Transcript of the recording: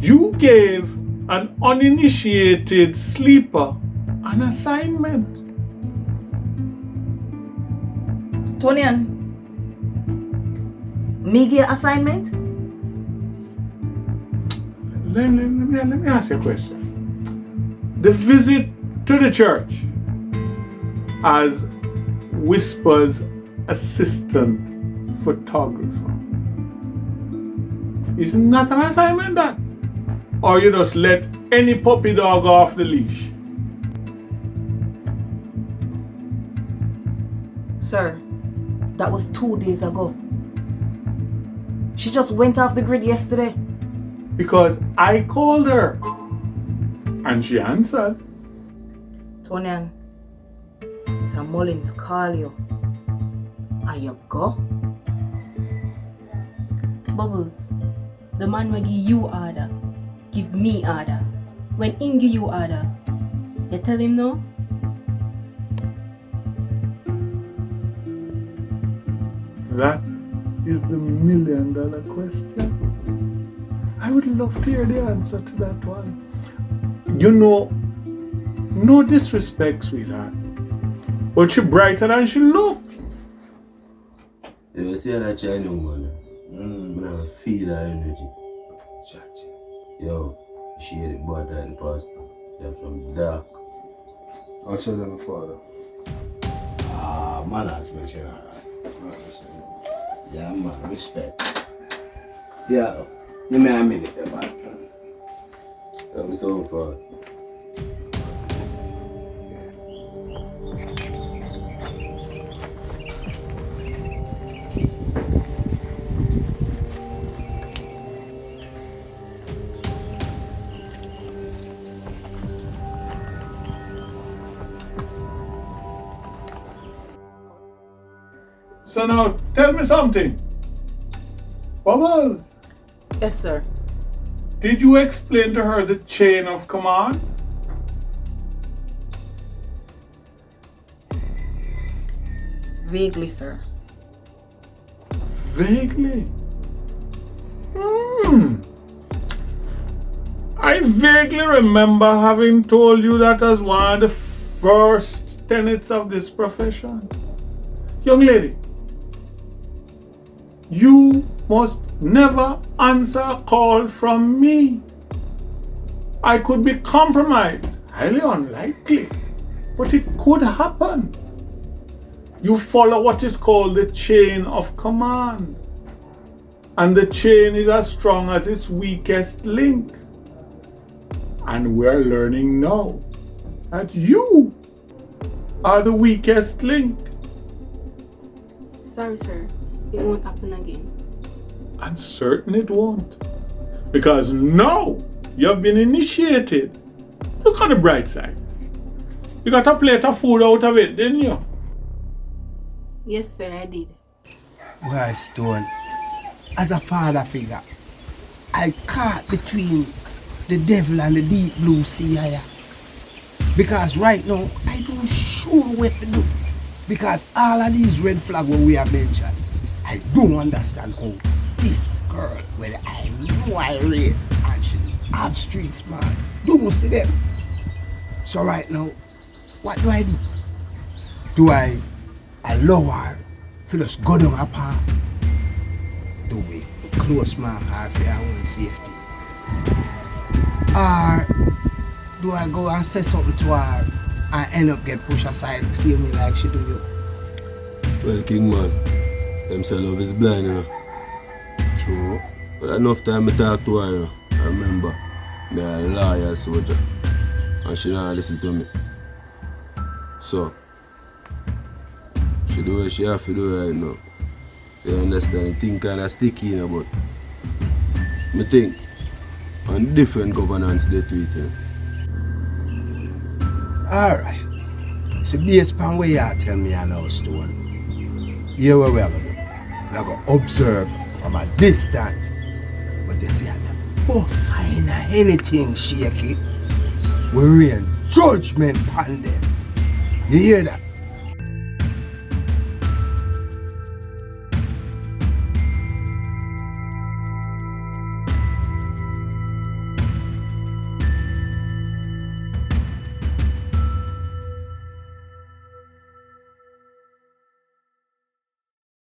You gave an uninitiated sleeper an assignment. Tonian, me give assignment? Let me ask you a question. The visit to the church as Whisper's assistant photographer, isn't that an assignment, that? Or you just let any puppy dog off the leash? Sir, that was 2 days ago. She just went off the grid yesterday. Because I called her and she answered. Tonian, Sir Mullins call you. Are you go? Bubbles, the man will give you order, give me order. When him give you order, you tell him no? That is the $1,000,000 question. I would love to hear the answer to that one. You know, no disrespect, sweetheart, but she brighter than she look. You see that Chinese woman? I feel that energy. Yo, she had it butter and pasta. They're from dark. I'll tell them before though. Manners mention that. Yeah, man, respect. Yeah, give me a minute, man. That was so far. So now, tell me something. Bubbles, Yes, sir. did you explain to her the chain of command? Vaguely, sir. Vaguely. I vaguely remember having told you that as one of the first tenets of this profession. Young lady, you must never answer a call from me. I could be compromised, highly unlikely, but it could happen. You follow what is called the chain of command. And the chain is as strong as its weakest link. And we're learning now that you are the weakest link. Sorry, sir. It won't happen again. I'm certain it won't. Because now you've been initiated. Look on the bright side. You got a plate of food out of it, didn't you? Yes, sir, I did. Well, Stone, as a father figure, I caught between the devil and the deep blue sea here. Because right now, I don't sure what to do. Because all of these red flags what we have mentioned, I don't understand how this girl, whether I know I raised and she have street smart, don't see them. So right now, what do? Do I allow her to just go down apart? Do we close my heart for her own safety? Or do I go and say something to her and end up get pushed aside the same way like she do you? Well, King man, them say love is blind, you know. True. But enough time I talk to her, you know. I remember, me a lawyer soldier, and she not listen to me. So, she do what she have to do right now. You understand? The thing kind of sticky, you know, but I think on different governance they do it, you know. Alright. So based upon what you tell me I know, Stone, here what we are going to do. We are going to observe from a distance. But you see at the first sign of anything shaky, we rain judgment upon them. You hear that?